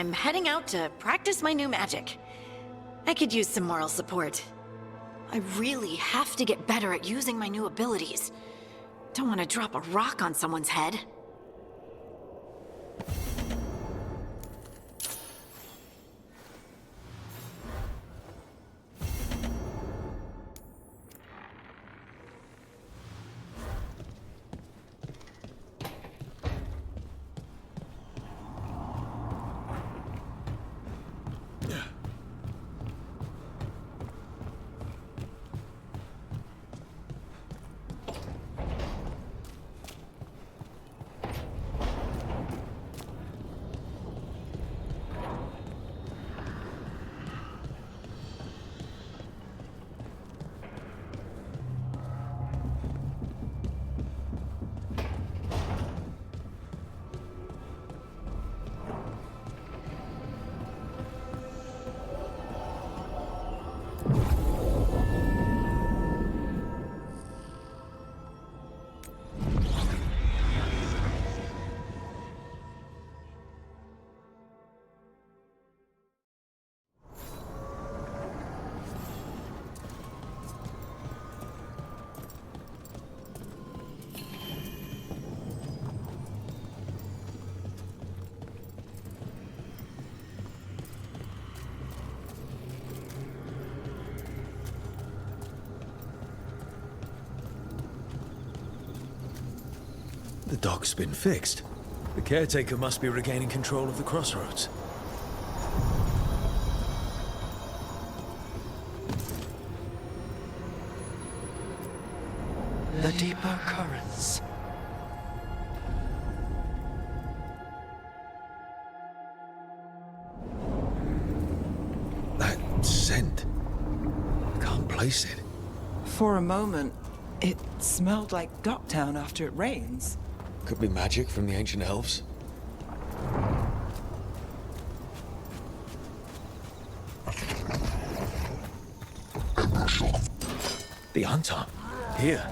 I'm heading out to practice my new magic. I could use some moral support. I really have to get better at using my new abilities. Don't want to drop a rock on someone's head. The dock's been fixed. The caretaker must be regaining control of the crossroads. The deeper currents. That scent. Can't place it. For a moment, it smelled like Docktown after it rains. Could be magic from the ancient elves. The Anton. Here.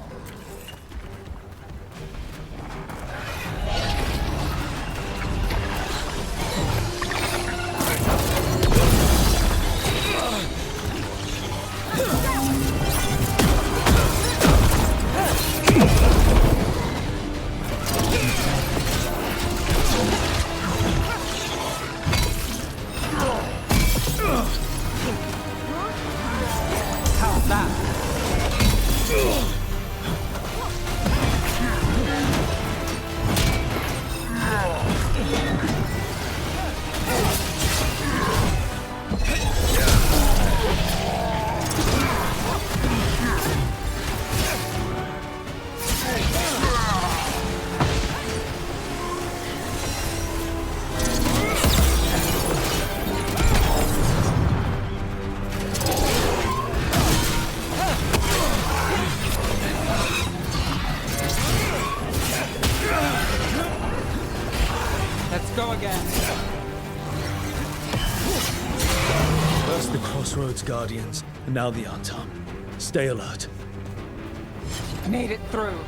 First the Crossroads Guardians, and now the Anton. Stay alert. Made it through.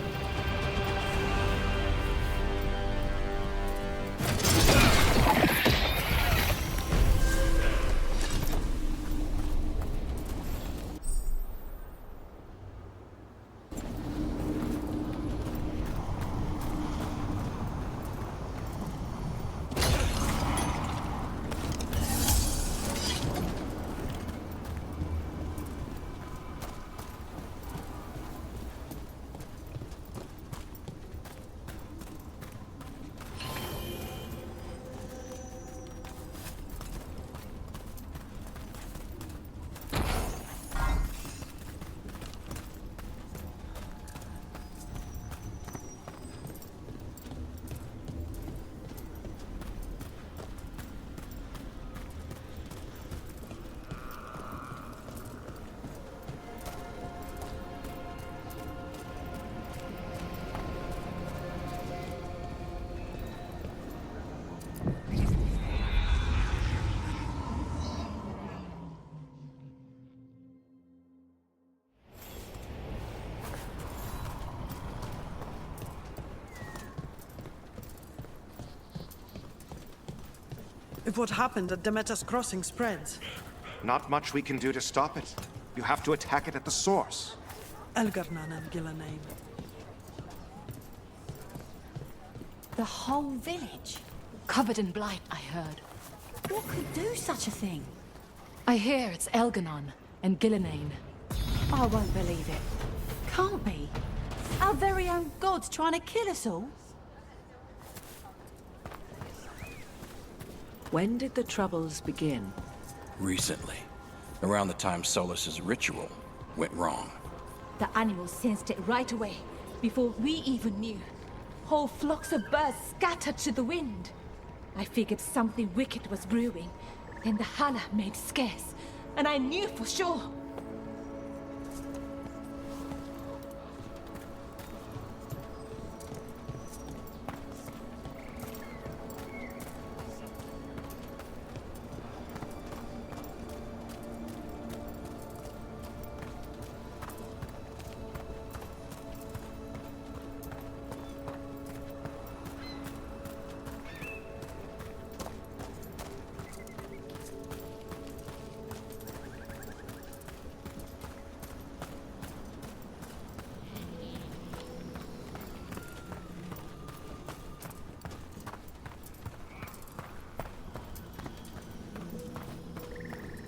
If what happened at Demeter's Crossing spreads, Not much we can do to stop it. You have to attack it at the source. Elgarnan and Gillenane. The whole village? Covered in blight, I heard. What could do such a thing? I hear it's Elganon and Gillenane. I won't believe it. Can't be. Our very own gods trying to kill us all? When did the troubles begin? Recently. Around the time Solus's ritual went wrong. The animals sensed it right away, before we even knew. Whole flocks of birds scattered to the wind. I figured something wicked was brewing. Then the Hala made scarce, and I knew for sure.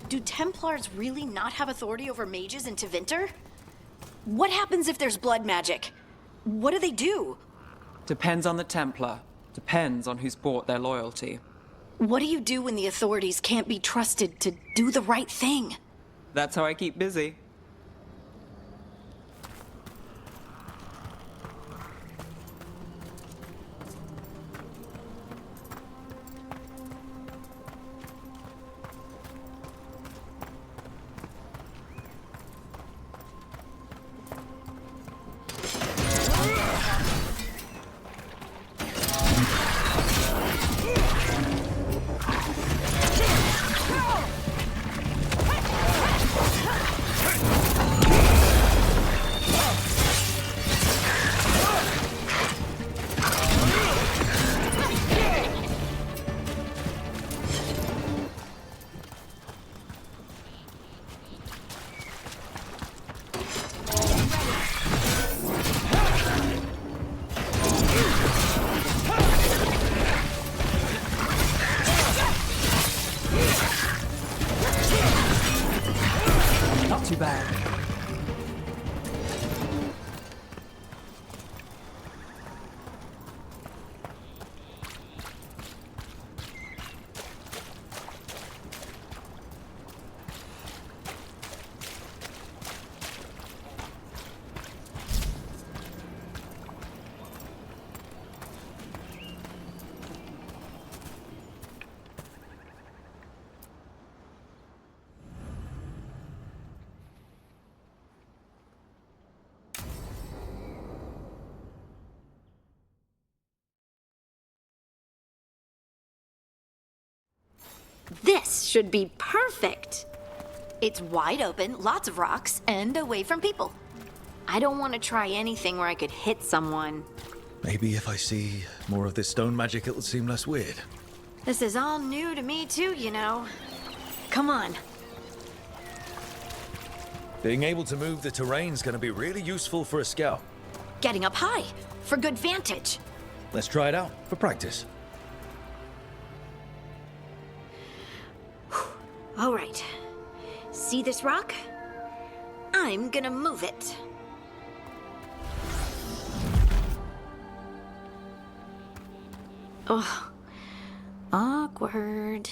Do Templars really not have authority over mages in Tevinter? What happens if there's blood magic? What do they do? Depends on the Templar. Depends on who's bought their loyalty. What do you do when the authorities can't be trusted to do the right thing? That's how I keep busy. Not too bad. This should be perfect. It's wide open, lots of rocks, and away from people. I don't want to try anything where I could hit someone. Maybe if I see more of this stone magic, it'll seem less weird. This is all new to me too, you know. Come on. Being able to move the terrain's gonna be really useful for a scout. Getting up high, for good vantage. Let's try it out for practice. All right. See this rock? I'm gonna move it. Oh, awkward.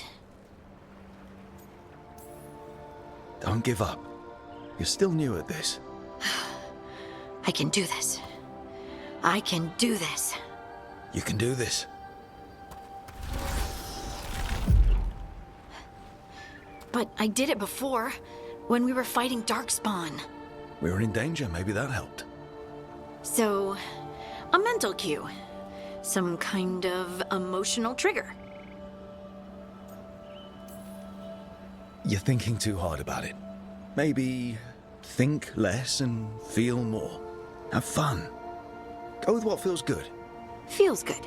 Don't give up. You're still new at this. I can do this. I can do this. You can do this. But I did it before, when we were fighting Darkspawn. We were in danger, maybe that helped. So, a mental cue. Some kind of emotional trigger. You're thinking too hard about it. Maybe think less and feel more. Have fun. Go with what feels good. Feels good.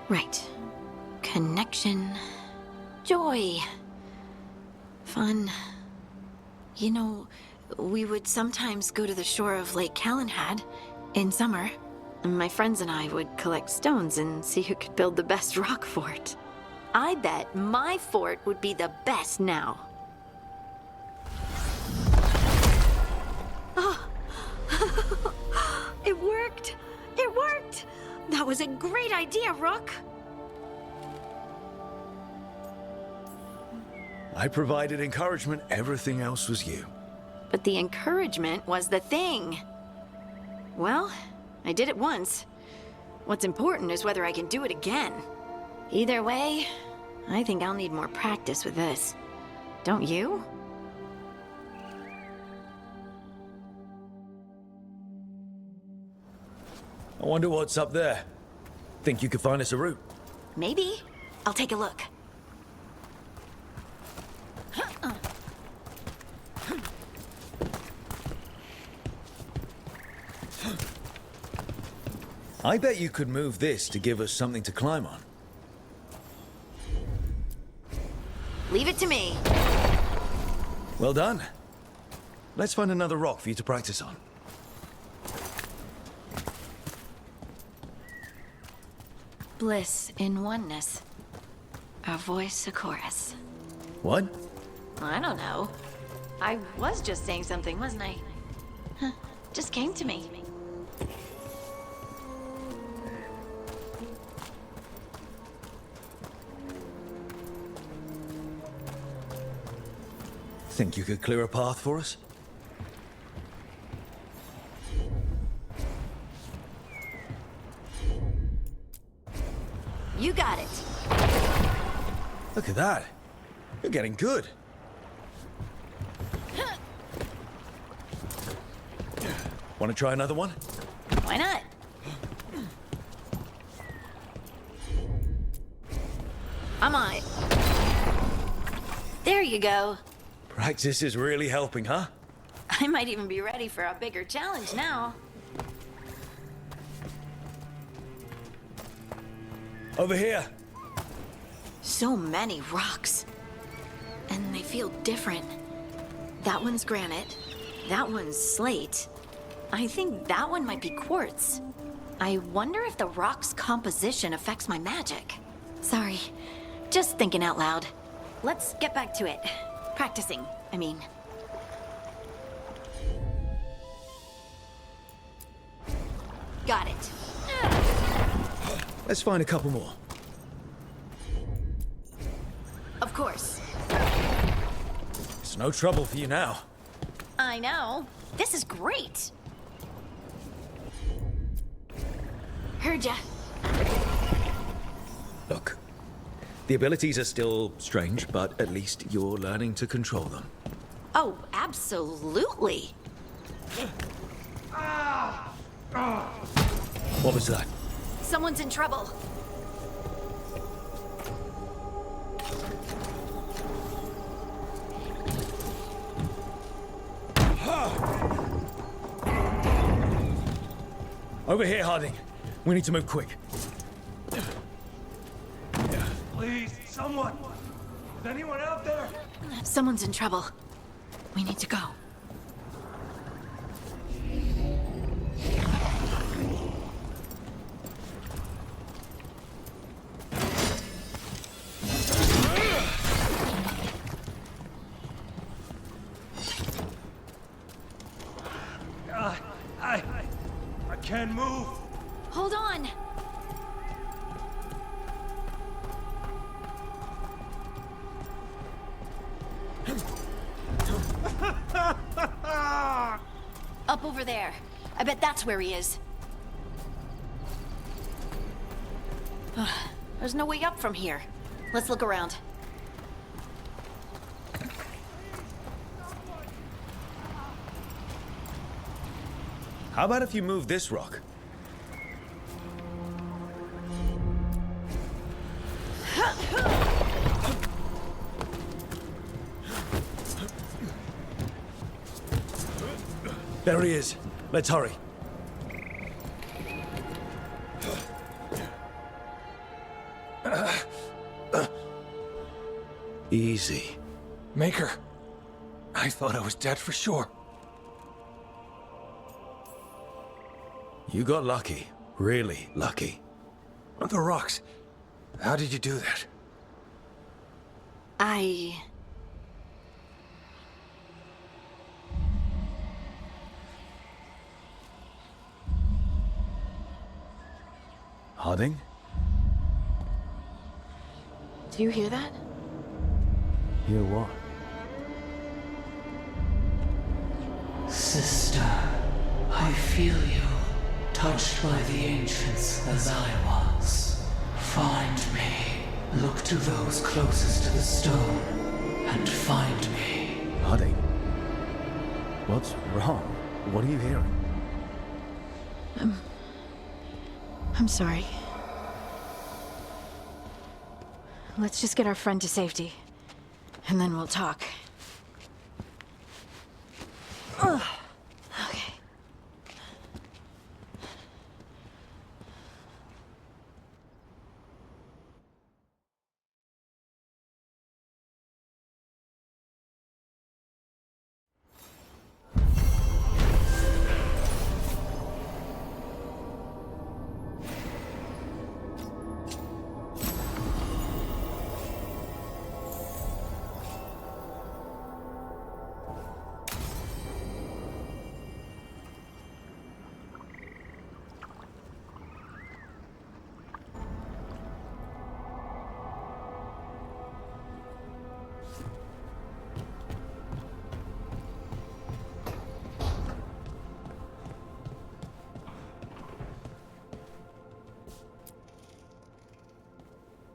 Right. Okay. Connection. Joy. Fun. You know, we would sometimes go to the shore of Lake Calenhad in summer. My friends and I would collect stones and see who could build the best rock fort. I bet my fort would be the best now. Oh. It worked! It worked! That was a great idea, Rook! I provided encouragement, everything else was you. But the encouragement was the thing. Well, I did it once. What's important is whether I can do it again. Either way, I think I'll need more practice with this. Don't you? I wonder what's up there. Think you could find us a route? Maybe. I'll take a look. I bet you could move this to give us something to climb on. Leave it to me. Well done. Let's find another rock for you to practice on. Bliss in oneness. A voice, a chorus. What? I don't know. I was just saying something, wasn't I? Huh. Just came to me. Think you could clear a path for us? You got it. Look at that. You're getting good. Want to try another one? Why not? I'm on it. There you go. Practice is really helping, huh? I might even be ready for a bigger challenge now. Over here. So many rocks. And they feel different. That one's granite. That one's slate. I think that one might be quartz. I wonder if the rock's composition affects my magic. Sorry, just thinking out loud. Let's get back to it. Practicing, I mean. Got it. Let's find a couple more. Of course. It's no trouble for you now. I know. This is great. Heard ya. Look, the abilities are still strange, but at least you're learning to control them. Oh, absolutely. What was that? Someone's in trouble. Over here, Harding. We need to move quick. Please, someone! Is anyone out there? Someone's in trouble. We need to go. I can't move. Hold on. Up over there. I bet that's where he is. There's no way up from here. Let's look around. How about if you move this rock? There he is. Let's hurry. easy. Maker. I thought I was dead for sure. You got lucky. Really lucky. The rocks. How did you do that? Harding? Do you hear that? Hear what? Sister, I feel you, touched by the ancients as I was. Find me. Look to those closest to the stone, and find me. Harding? What's wrong? What are you hearing? I'm sorry. Let's just get our friend to safety, and then we'll talk. Ugh. Okay.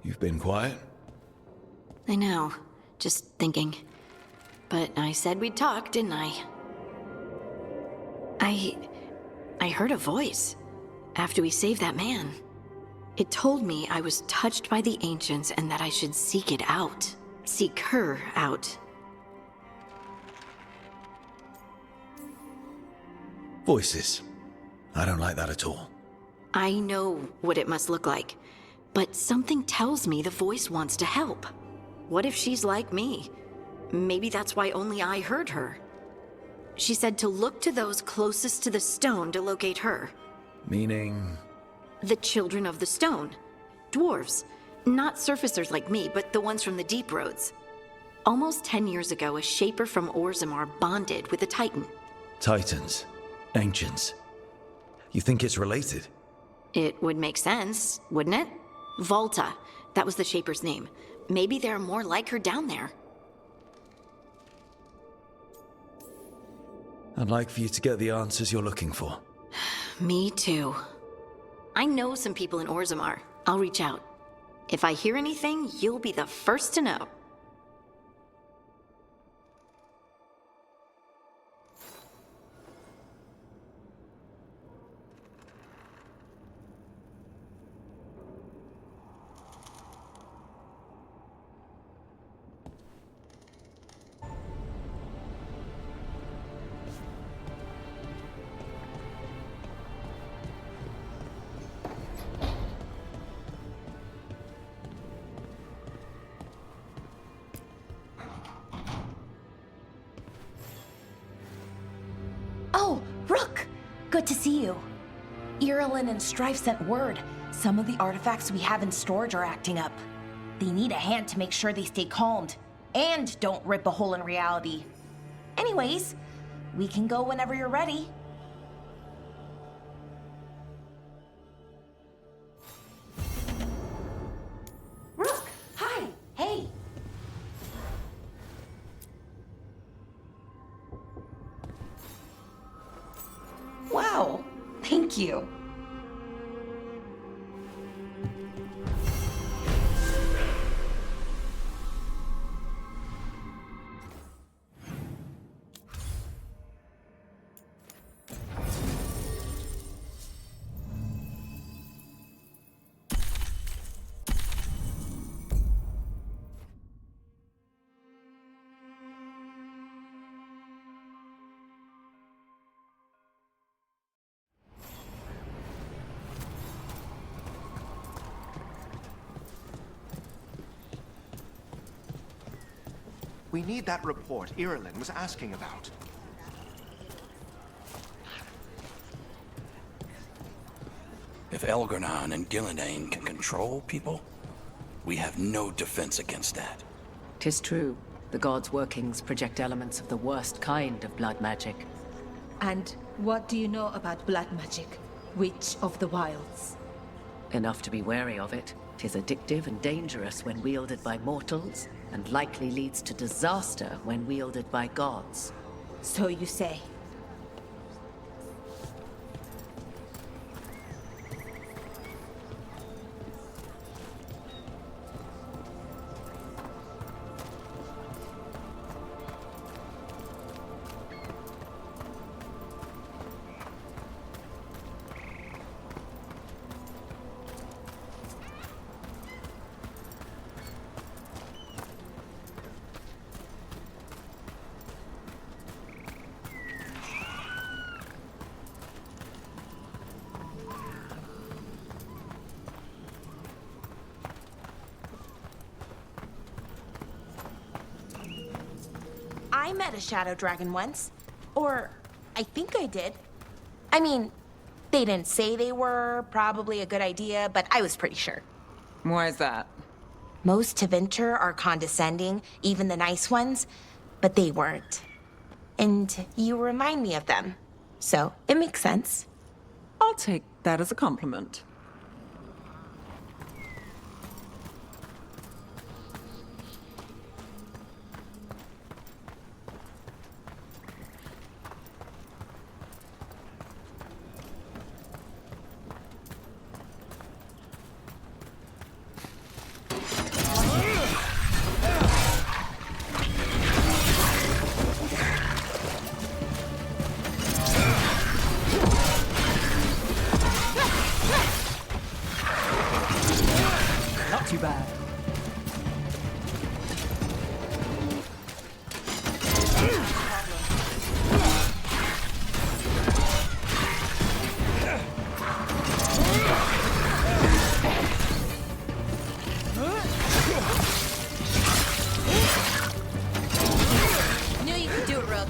You've been quiet? I know. Just thinking. But I said we'd talk, didn't I? I heard a voice after we saved that man. It told me I was touched by the ancients and that I should seek it out. Seek her out. Voices. I don't like that at all. I know what it must look like, but something tells me the voice wants to help. What if she's like me? Maybe that's why only I heard her. She said to look to those closest to the stone to locate her. Meaning? The children of the stone. Dwarves. Not surfacers like me, but the ones from the deep roads. Almost 10 years ago, a shaper from Orzammar bonded with a titan. Titans. Ancients. You think it's related? It would make sense, wouldn't it? Volta. That was the shaper's name. Maybe there are more like her down there. I'd like for you to get the answers you're looking for. Me too. I know some people in Orzammar. I'll reach out. If I hear anything, you'll be the first to know. Oh, Rook! Good to see you. Irilyn and Strife sent word. Some of the artifacts we have in storage are acting up. They need a hand to make sure they stay calmed, and don't rip a hole in reality. Anyways, we can go whenever you're ready. Rook! Hi! Hey! Wow, thank you. We need that report Irulan was asking about. If Elgar'nan and Gillenane can control people, we have no defense against that. 'Tis true. The gods' workings project elements of the worst kind of blood magic. And what do you know about blood magic? Witch of the Wilds? Enough to be wary of it. 'Tis addictive and dangerous when wielded by mortals, and likely leads to disaster when wielded by gods. So you say. I met a shadow dragon once. Or, I think I did. I mean, they didn't say they were probably a good idea, but I was pretty sure. Why is that? Most Tevinter are condescending, even the nice ones, but they weren't. And you remind me of them. So, it makes sense. I'll take that as a compliment. Too bad. Knew you could do it, Rook.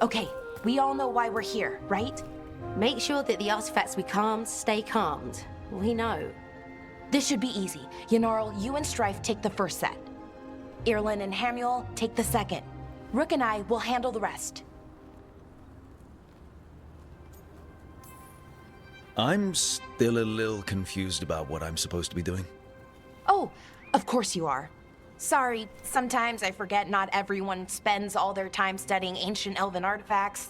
Okay, we all know why we're here, right? Make sure that the artifacts we calmed stay calmed. We know. This should be easy. Yanarl, you and Strife take the first set. Irulan and Hamuel take the second. Rook and I will handle the rest. I'm still a little confused about what I'm supposed to be doing. Oh, of course you are. Sorry, sometimes I forget not everyone spends all their time studying ancient elven artifacts.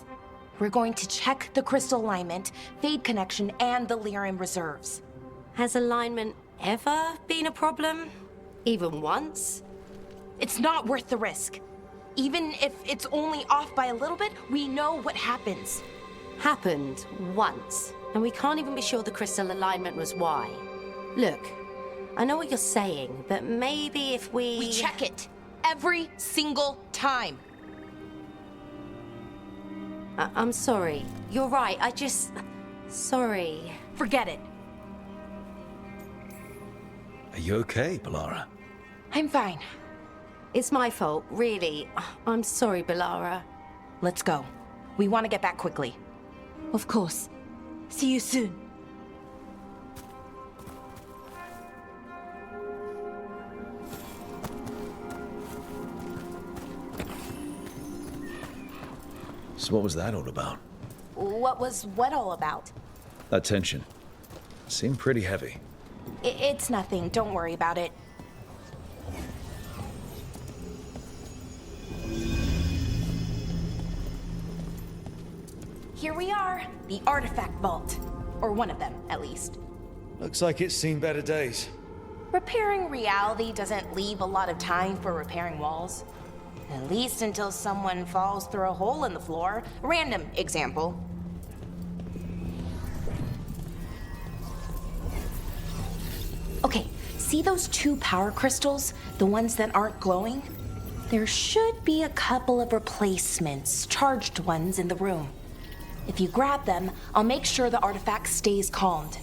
We're going to check the crystal alignment, fade connection, and the Lyran reserves. Has alignment ever been a problem? Even once? It's not worth the risk. Even if it's only off by a little bit, we know what happens. Happened once, and we can't even be sure the crystal alignment was why. Look, I know what you're saying, but maybe if we... We check it every single time. I'm sorry. You're right, Sorry. Forget it. Are you okay, Balara? I'm fine. It's my fault, really. I'm sorry, Balara. Let's go. We want to get back quickly. Of course. See you soon. So what was that all about? What was what all about? That tension. Seemed pretty heavy. It's nothing. Don't worry about it. here we are. The artifact vault. Or one of them, at least. Looks like it's seen better days. Repairing reality doesn't leave a lot of time for repairing walls. At least until someone falls through a hole in the floor. Random example. Okay, see those 2 power crystals? The ones that aren't glowing? There should be a couple of replacements, charged ones, in the room. If you grab them, I'll make sure the artifact stays calmed.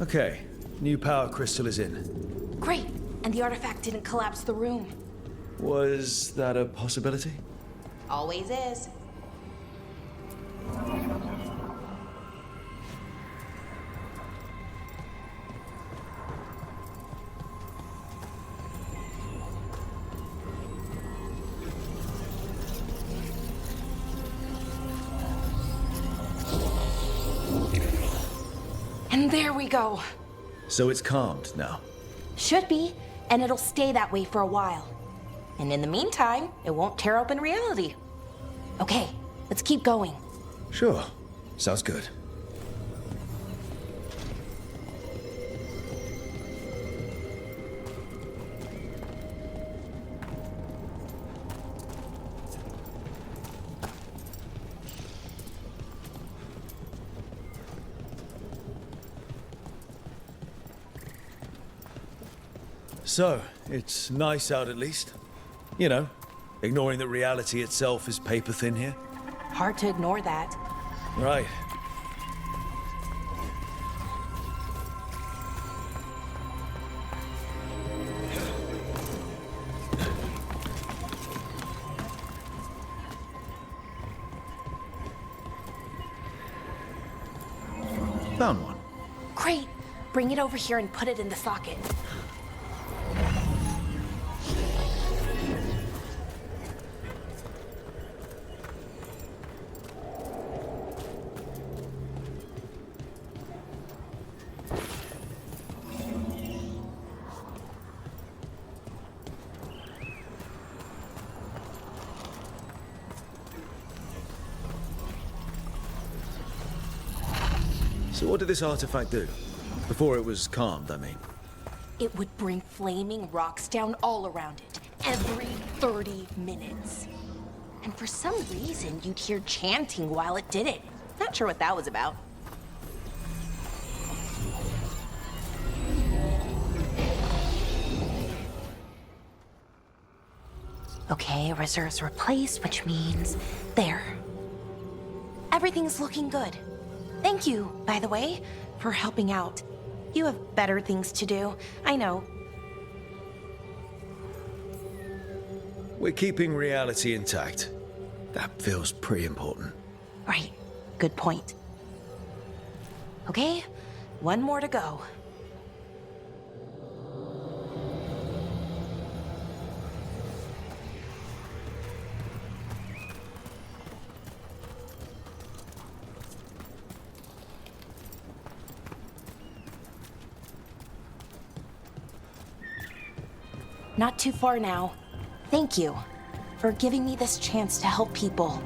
Okay, new power crystal is in. Great, and the artifact didn't collapse the room. Was that a possibility? Always is. And there we go. So it's calmed now? Should be, and it'll stay that way for a while. And in the meantime, it won't tear open reality. Okay, let's keep going. Sure. Sounds good. So, it's nice out at least. You know, ignoring that reality itself is paper thin here. Hard to ignore that. Right. Found one. Great. Bring it over here and put it in the socket. So what did this artifact do? Before it was calmed, I mean. It would bring flaming rocks down all around it, every 30 minutes. And for some reason, you'd hear chanting while it did it. Not sure what that was about. Okay, reserves replaced, which means there. Everything's looking good. Thank you, by the way, for helping out. You have better things to do, I know. We're keeping reality intact. That feels pretty important. Right, good point. Okay, one more to go. Not too far now. Thank you for giving me this chance to help people.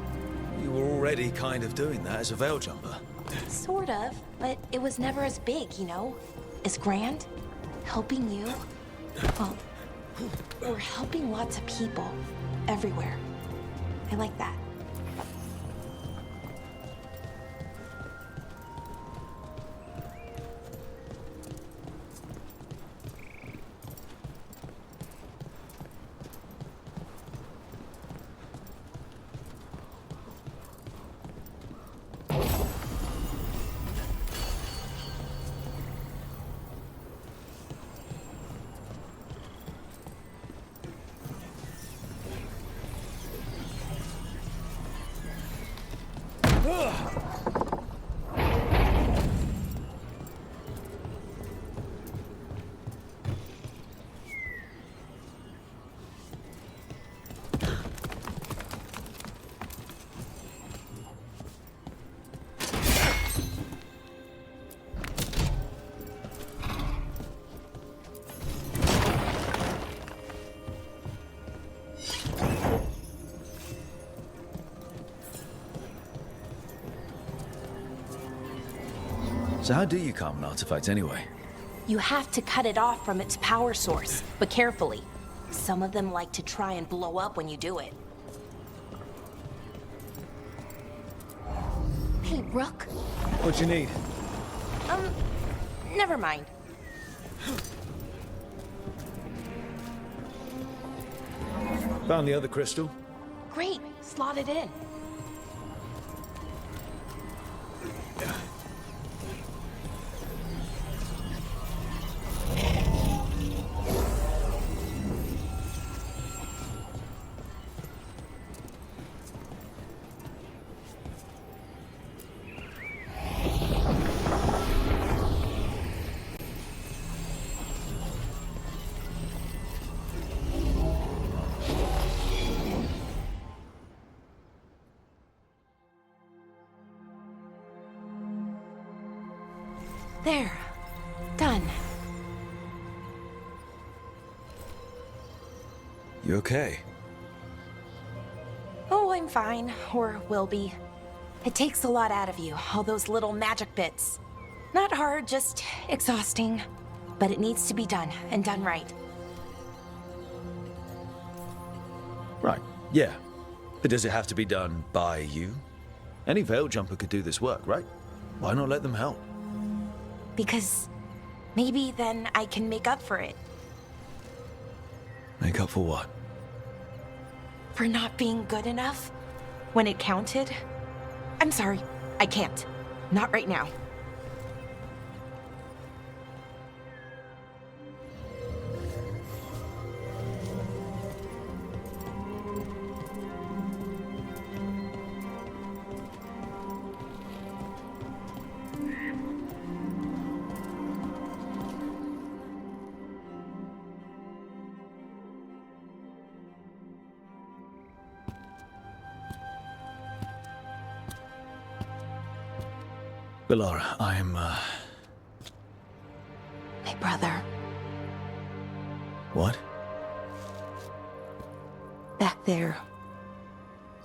You were already kind of doing that as a veil jumper. Sort of, but it was never as big, you know? As grand. Helping you. Well, we're helping lots of people. Everywhere. I like that. So how do you calm an artifact anyway? You have to cut it off from its power source, but carefully. Some of them like to try and blow up when you do it. Hey, Rook. What you need? Never mind. Found the other crystal. Great, slot it in. There. Done. You okay? Oh, I'm fine. Or will be. It takes a lot out of you, all those little magic bits. Not hard, just exhausting. But it needs to be done, and done right. Right, yeah. But does it have to be done by you? Any Veil Jumper could do this work, right? Why not let them help? Because maybe then I can make up for it. Make up for what? For not being good enough when it counted. I'm sorry, I can't. Not right now. Bellara, I'm, My brother. What? Back there.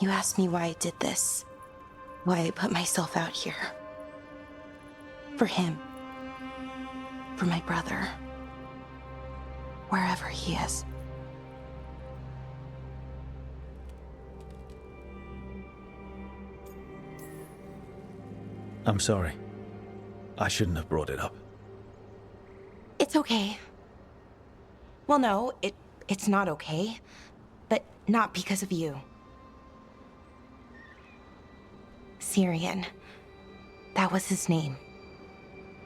You asked me why I did this. Why I put myself out here. For him. For my brother. Wherever he is. I'm sorry. I shouldn't have brought it up. It's okay. Well, no, it's not okay. But not because of you. Syrian. That was his name.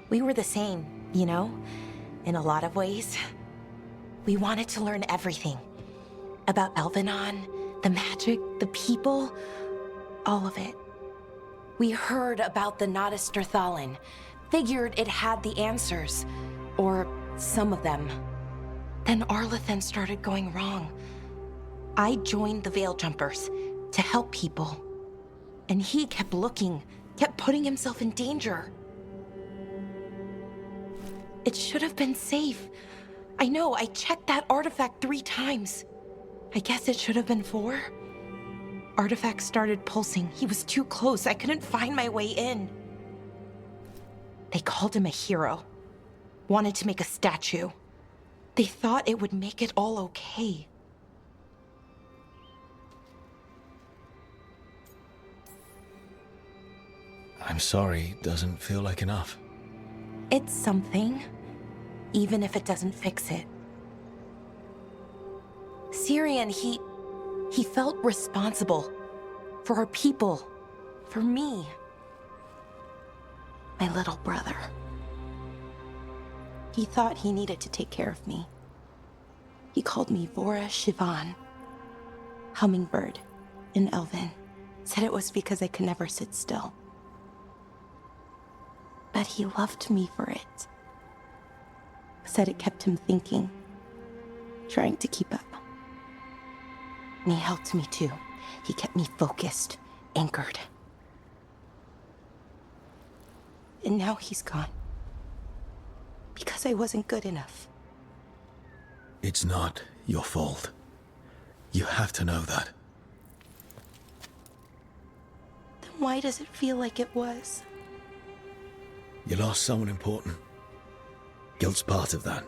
We were the same, you know? In a lot of ways. We wanted to learn everything. About Elvenon, the magic, the people, all of it. We heard about the Nodus Strathalin, figured it had the answers, or some of them. Then Arlathan started going wrong. I joined the Veil Jumpers to help people. And he kept looking, kept putting himself in danger. It should have been safe. I know, I checked that artifact 3 times. I guess it should have been 4. Artifact started pulsing. He was too close. I couldn't find my way in. They called him a hero. Wanted to make a statue. They thought it would make it all okay. I'm sorry, doesn't feel like enough. It's something, even if it doesn't fix it. Syrian, he felt responsible for our people, for me. My little brother. He thought he needed to take care of me. He called me Vora Shivan, hummingbird in Elven. Said it was because I could never sit still. But he loved me for it. Said it kept him thinking, trying to keep up. And he helped me too. He kept me focused, anchored. And now he's gone. Because I wasn't good enough. It's not your fault. You have to know that. Then why does it feel like it was? You lost someone important. Guilt's part of that.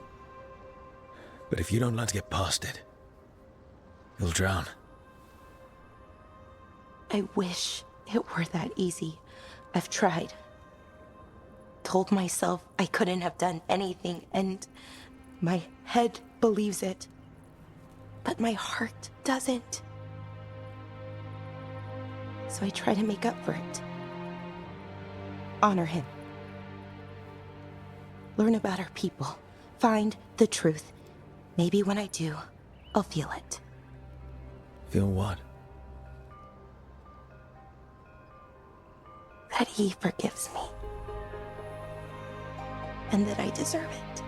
But if you don't learn to get past it, you'll drown. I wish it were that easy. I've tried. Told myself I couldn't have done anything, and my head believes it. But my heart doesn't. So I try to make up for it. Honor him. Learn about our people. Find the truth. Maybe when I do, I'll feel it. Feel what? That he forgives me. And that I deserve it.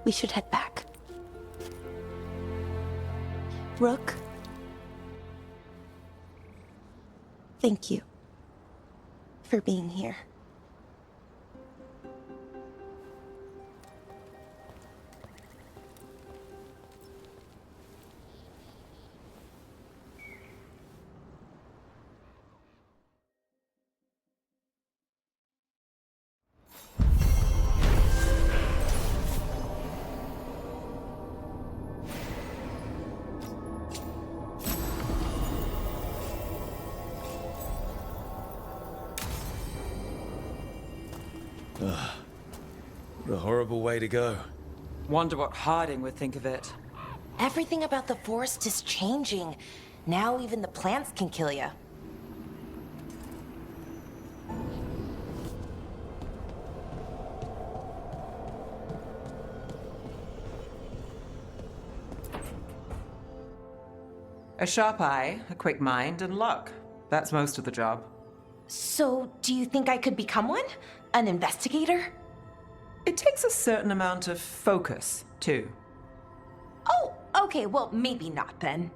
We should head back. Rook. Thank you for being here. What a horrible way to go. Wonder what Harding would think of it. Everything about the forest is changing. Now even the plants can kill you. A sharp eye, a quick mind, and luck. That's most of the job. So, do you think I could become one? An investigator? It takes a certain amount of focus, too. Oh, okay, well, maybe not then.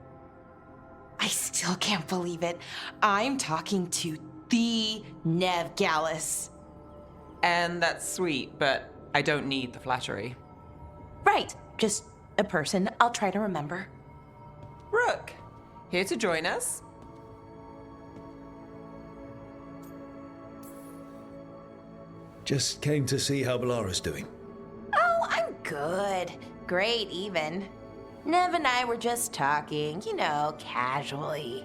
I still can't believe it. I'm talking to the Nev Gallus. And that's sweet, but I don't need the flattery. Right, just a person I'll try to remember. Rook, here to join us? Just came to see how Balara's doing. Oh, I'm good. Great, even. Nev and I were just talking, you know, casually.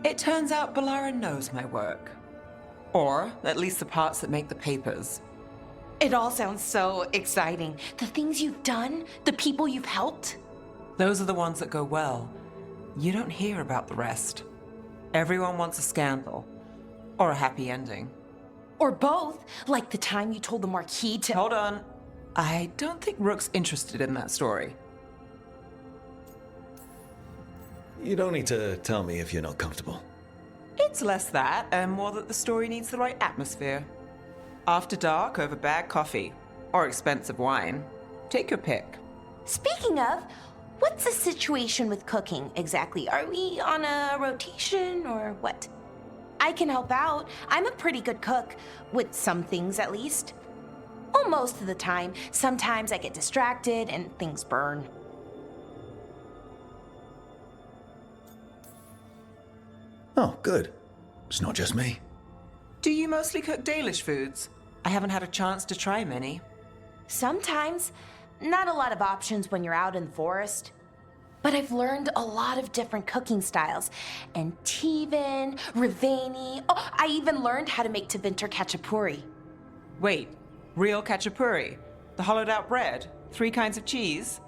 It turns out Balara knows my work. Or at least the parts that make the papers. It all sounds so exciting. The things you've done, the people you've helped. Those are the ones that go well. You don't hear about the rest. Everyone wants a scandal. Or a happy ending. Or both, like the time you told the Marquis to— Hold on. I don't think Rook's interested in that story. You don't need to tell me if you're not comfortable. It's less that, and more that the story needs the right atmosphere. After dark over bad coffee. Or expensive wine. Take your pick. Speaking of, what's the situation with cooking exactly? Are we on a rotation or what? I can help out. I'm a pretty good cook, with some things at least. Well, most of the time. Sometimes I get distracted and things burn. Oh, good. It's not just me. Do you mostly cook Dalish foods? I haven't had a chance to try many. Sometimes. Not a lot of options when you're out in the forest. But I've learned a lot of different cooking styles. Antivan, Rivani. Oh, I even learned how to make Tevinter Khachapuri. Wait, real Khachapuri? The hollowed out bread? 3 kinds of cheese?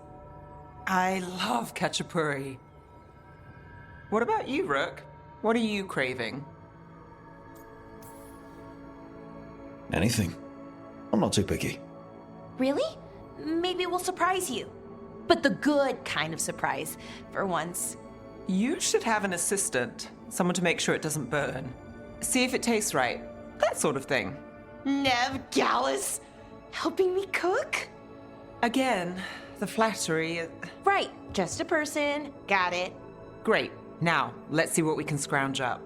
I love Khachapuri. What about you, Rook? What are you craving? Anything. I'm not too picky. Really? Maybe we'll surprise you. But the good kind of surprise, for once. You should have an assistant. Someone to make sure it doesn't burn. See if it tastes right. That sort of thing. Nev Gallus? Helping me cook? Again, the flattery... Right, just a person. Got it. Great. Now, let's see what we can scrounge up.